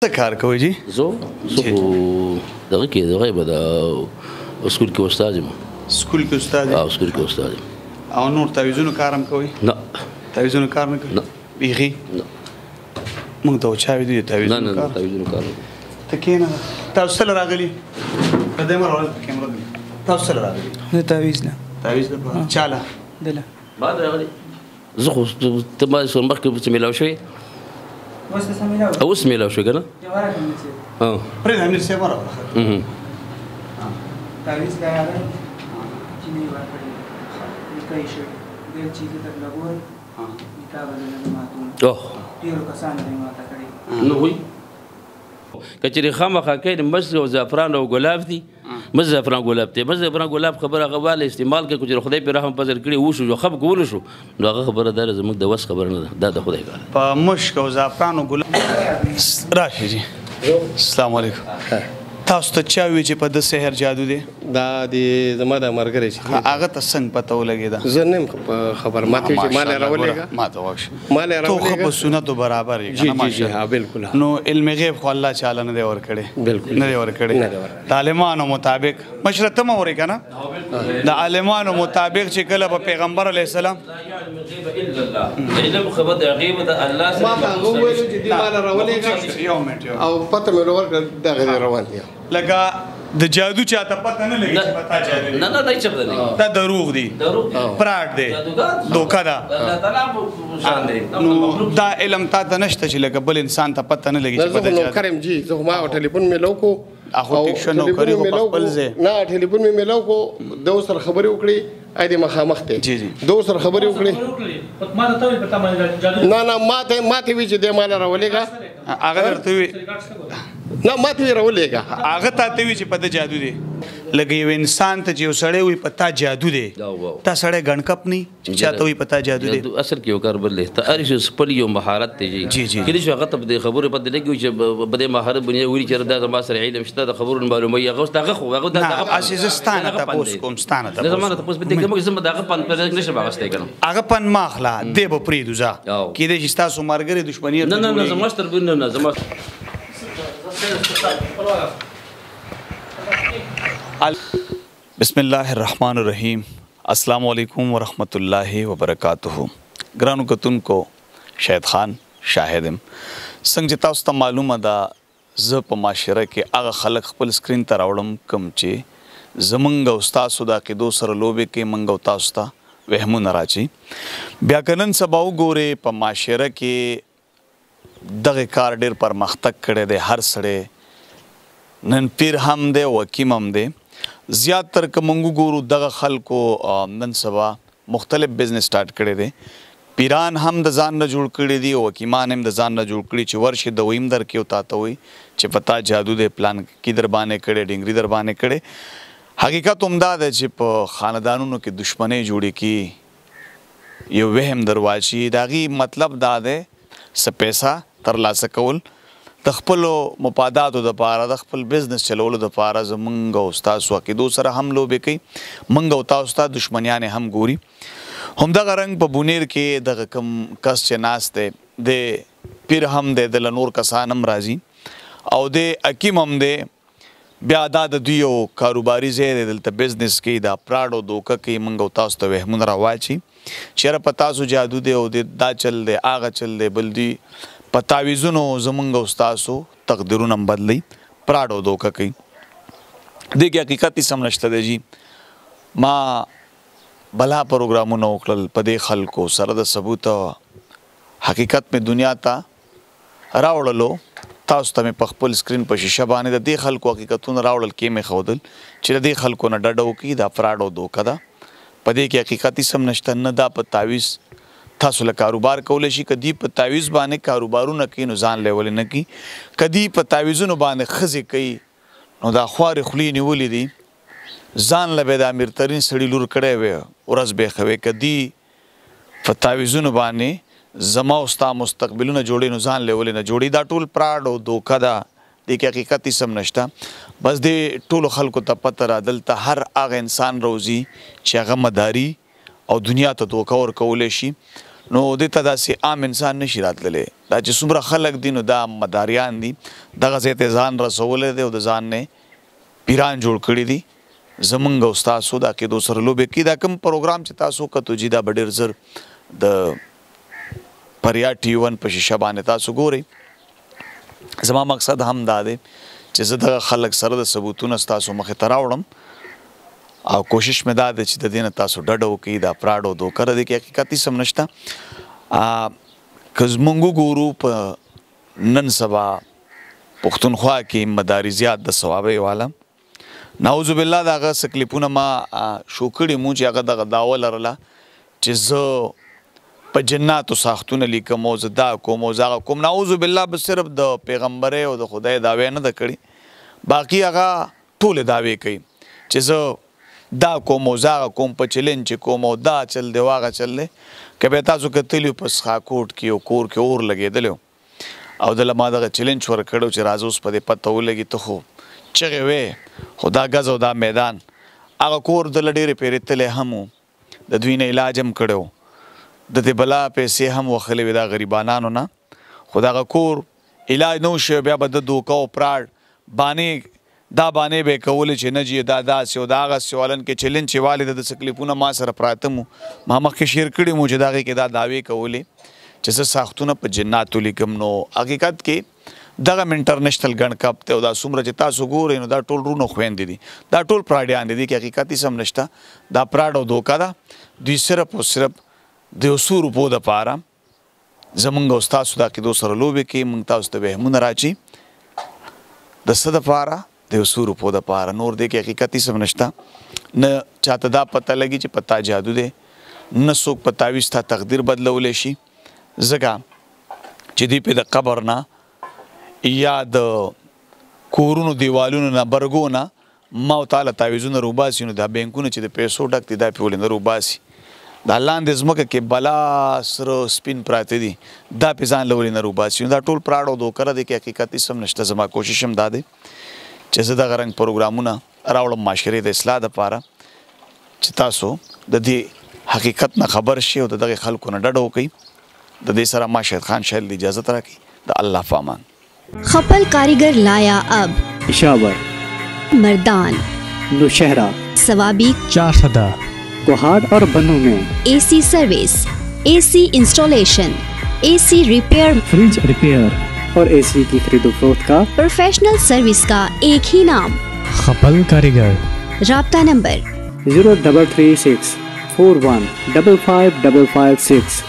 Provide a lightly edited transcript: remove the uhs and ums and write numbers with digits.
څه کار کوئ جی؟ زه دغه کې دغه به د سکول کې استاد یم. سکول کې استاد او سکول کې استاد یم. او نور تعویضونو کار هم کوئ؟ نه تعویضونو کار نه کوئ؟ نه بیخي؟ نه موږ ته وچاوي دي تعویضونو کار؟ نه تعویضونو کار نه. ته کښېنه. تاسو څه راغلي؟ قدم راوړل په کیمره دي. تاسو څه راغلي؟ زه تعویض نه. تعویض لپاره چاله؟ دله بعد راغلی زه خو ته ما سره مخکې څه میلاو شوې اوس میلاو شوې که نه؟ پرېږده امیر صاحب مه راوړه. تعویض کا راغلی چې مې ورکړی نکاح یې شوی ډېر چیزې در لګول نکاح به زه نه ماتوم ډېرو کسانو ته یې ماته کړې نه وي که چېرې خامخا کوي د مس او زعفران او ګلاب دي مس زعفران ګلاب دی مس زعفران ګلاب خبره هغه واله استعمال کوي که چېرې خدای پرې رحم فضل کړي وشو جو خب کولو شو نو هغه خبره دا زموږ د وس خبره نه ده دا د خدای کار په مشک او زعفران او ګلاب راشي جی. السلام علیکم. تاسو ته چا وی چې په د سحر جادو دی؟ دا د زما د مرګري چې هغه ته څنګه پته ولګېده؟ زه نه خبر ماته چې مال راولېګا ماته واښه مال راولېګا تو خو په سنتو برابر یې جی جی جی ها بالکل نو علم غیب خو الله تعالی نه دی ورکړي بالکل نه دی ورکړي د عالمانو مطابق مشرته مو ورې کنه د عالمانو مطابق چې کله په پیغمبر علی السلام علم خبر د غیب د الله ما هغه ویل چې دی مال راولېګا یو منټ او پته مې ورکړ دا غیر روان دي لکه د جادو چاته پته نه لګي چې پتا جادو نه نه نه چرته نه دا دروغ دی پراډ دی دوکا دا الله تعالی شان دی نو دا علم تا ته نشته چې لکه بل انسان ته پته نه لګي چې پتا زه جادو کرم جی زه ما ټلیفون مې لوکو اخو ټیک شنو کړی خو خپل ځای نه ټلیفون مې لوکو د سره خبرې وکړي اې د مخامخ ته جی جی دو سره خبرې وکړي ما ته وی پتا مې جادو نه نه ماته وی چې د مال راولېګا هغه درته وی نه ماته راولېګا هغه ته وی چې پته جادو دی لکه یو انسان ته چې یو سړی وي پتا جادو دی تا سړی ګڼکپ نه چې چاته وي پتا جادو دی اصل کې یو کار بل دی ته هر شي خپل یو مهارت دی جی جی کله چې هغه ته د خبرو پته لګي چې بده مهارت بنې ویل چې دا ما سره علم شته د خبرو معلومه یې هغه خو هغه نه اساسستانه تاسو کوم ستانه تاسو زمانه تاسو به دغه زما دغه پن پر نشه باغسته کنه هغه پن ماخلا دی به پریدو ځه کې دې چې تاسو مرګري دښمنی نه نه نه زما ستر بین نه زما بسم الله الرحمن الرحیم السلام علیکم ورحمۃ اللہ وبرکاتہ ګرانو کتونکو شاهد خان شاهدم څنګه چې تاسو ته معلومه ده زه په معاشره کې هغه خلک خپل سکرین ته راوړم کوم چې زمونږ او تاسو د عقیدو سره لوبې کې موږ او تاسو ته وهمونه راځي بیا که نن سبا وګورئ په معاشره کې دغه کار ډېر پرمختګ کړی دی هر سړی نن پیر هم دی وکیم هم دی زیات تر که مونږ ګورو دغه خلکو نن سبا مختلف بزنس سٹارټ کړی دی پیران هم د ځان نه جوړ کړي دي او حکیمان هم د ځان نه جوړ کړي چې ورشي د ویم در کې وتا ته وي چې پتا جادو دی پلان کې در باندې کړي ډنګري در باندې کړي حقیقت هم دا ده چې په خاندانونو کې دشمنی جوړي کی یو وهم درواچی داغي مطلب دا ده څه پیسہ ترلاسه کول د خپل مفاداتو د پاره د خپل بزنس چلولو د پاره زمونږ او تاسو عقیدو سره هم لوبې کوي مونږ او تاسو ته دشمنیان هم ګوري همدغه رنګ په بونیر کې دغه کم کس چې ناس دی د پیر هم دی د نور کسان هم راځي او د حکیم هم دی بیا دا د دوی یو کاروباري ځای دی دلته بزنس کې دا پراډ او دوکه کې مونږ او تاسو ته وهمونه راواچي چېرې په تاسو جادو دی او دا چل دی هغه چل دی بل دی په تعویضونو زمونږ او تاسو تقدیرونه بدلی پراډ او دوکه کوي دې کې حقیقت هېڅ هم نشته دی جی ما بلا پروګرامونه وکړل په دې خلکو سره د ثبوت حقیقت مې دنیا ته راوړلو تاسو ته مې په خپل سکرین په شیشه باندې د دې خلکو حقیقتونه راوړل کې مې ښودل چې د دې خلکو نه ډډه وکړي دا فراډ او دوکه ده په دې کې حقیقت هېڅ هم نشته نه دا په تعویض تاسو له کاروبار کولی شي که دی په تعویض باندې کاروبارونه کوي نو ځان لیولې نه کوي که دی په تعویضونو باندې ښځې کوي نو دا خوارې خولې نیولې دي ځان له به د امیرترین سړي لور کړی وی ورځ به خوي که دی په تعویضونو باندې زما او ستا مستقبلونه جوړې نو ځان لیولې نه جوړي دا ټول پراډ او دوکه ده دې کې حقیقت هېڅ هم نشته بس دې ټولو خلکو ته پته را دلته هر هغه انسان روزي چې هغه مداري او دنیا ته دوکه ورکولی شي نو دې ته داسې عام انسان نشي راتللی. دا چې څومره خلک دي نو دا مداریان دي، دغه ځای ته ځان رسولی دی او د ځان نه پیران جوړ کړي دي. زمونږ او ستاسو دا کېدو سره لوبې کوي. دا کوم پروګرام چې تاسو کتو جي دا به ډېر زر د پریا TV1 په شیشه باندې تاسو ګورئ. زما مقصد هم دا دی چې زه دغه خلک سره د ثبوتونه ستاسو مخې ته راوړم او کوشش مې دا دی چې د دې نه تاسو ډډه وکړئ. دا فراډ او دوکه دی کې حقیقت هېڅ هم نشته. که زمونږ وګورو په نن سبا پښتونخوا کې مدارزیات د ثوابۍ والا نعوذ بالله د هغه څه کلیپونه ما شو کړي مو چې هغه دغه دعوه لرله چې زه په جناتو ساختونه لیکم او زه دا کوم او زه هغه کوم. نعوذ بالله به صرف د پیغمبرۍ او د خدای دعوې نه ده کړې، باقي هغه ټولې دعوې کوي چې زه دا کوم او زه هغه کوم، په چلنج چې کوم او دا چل دی واغه چل دی. که به تاسو کتلي په سخاکوټ کې او کور کې اور لګېدلی او دله ما دغه چلنج ورکړی چې راځه اوس په دې پته ولګي ته خو چغې وې خو دا ګز او دا میدان هغه کور دله ډېرې پیرې تلی هم و، د دوی نه علاج هم کړی و، د دې بلا پیسې هم وښلې وې دا غریبانانو نه، خو دغه کور علاج نه وشوی. بیا به د دوکه او پراډ بانې دا بانې به یې کولې چې نه جي دا داسې او دا هغسې والن کې چلنج چې والې د څه کلیپونه ما سره پراته مو، ما مخکې شیر کړي مو چې د هغې کې دا دعوې کولې چې زه ساختونه په جناتو لیکم. نو حقیقت کې دغه انټرنیشنل ګڼ کپ دی او دا څومره چې تاسو ګورئ نو دا ټول رونو خویندې دي، دا ټول پراډیان دي کې حقیقت هېڅ هم نشته. دا پراډ او دوکه ده. دوی صرف او صرف د یو څو روپو دپاره زمونږ او ستاسو د عقیدو سره لوبې کوي. مونږ تاسو ته وهمونه راچي د څه دپاره؟ د یو څو روپو دپاره. نور دی کې حقیقت هېڅ هم نشته. نه چاته دا پته لګي چې په تا جادو دی، نه څوک په تعویض تا تقدیر بدلولی شي، ځکه چې دوی پې د قبر نه یا د کورونو دیوالونو نه برګو نه ما او تعالی تعویضونه روباسي، نو دا بینکونه چې د پیسو ډک دي دا پې ولې نه روباسي؟ دا لاندې ځمکه کې بلا سره سپین پراته دي دا پې ځان له ولې نه روباسي؟ نو دا ټول پراډ او دوکه دی کې حقیقت هېڅ هم نشته. زما کوشش هم دا دی چې زه دغه رنګ پروګرامونه راوړم معاشرې د اصلاح دپاره چې تاسو د دې حقیقت نه خبر شي او د دغې خلکو نه ډډه وکړئ. د دې سره ما شهید خان شاهد اجازت راکړي. د الله پامان. खपल कारीगर लाया अब पेशावर, मर्दान, नौशहरा, सवाबी, चारसदा, कोहाड़ और बनू में AC service, AC installation, AC repair, fridge repair और AC की खरीदो फरोख्त का प्रोफेशनल सर्विस का एक ही नाम खपल कारीगर. राब्ता नंबर 0336 41 55 556